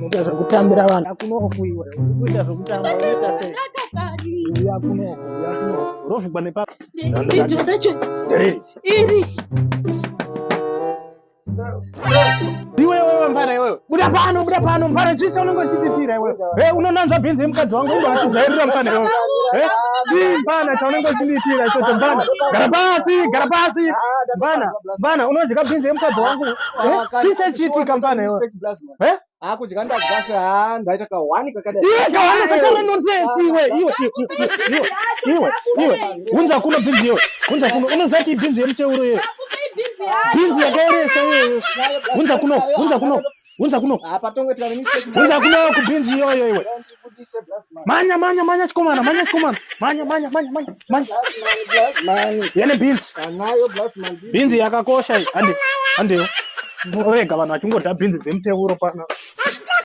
Kutoza kutambira vanhu akuno kuiwe kuita zvokutamba unoita sei yakuno urovhugwa nepapa Video nacho iri iwewe mfana iwewe buda pano mfana chisa unongosititira iwewe unonanzva bhinzi yemukadzi wangu undoachidzairira mfana iwewe chii mfana chaunongosititira ichocho mfana gara pasi mfana unodya bhinzi yemukadzi wangu chichachiitika mfana iwewe akudya ndagasa ndaita kahwani kakadai nonsesi iwe unza kuno bhinzi iwe unza kuno unozati bhinzi yemuteuro iwe bhinzi yakaeresa iwe unza kuno kubhinzi iyoyo iwe manya chikomana manya yene bhinzi yakakosha andeyo rega vanhu vachingodya bhinzi dzemuteuro pana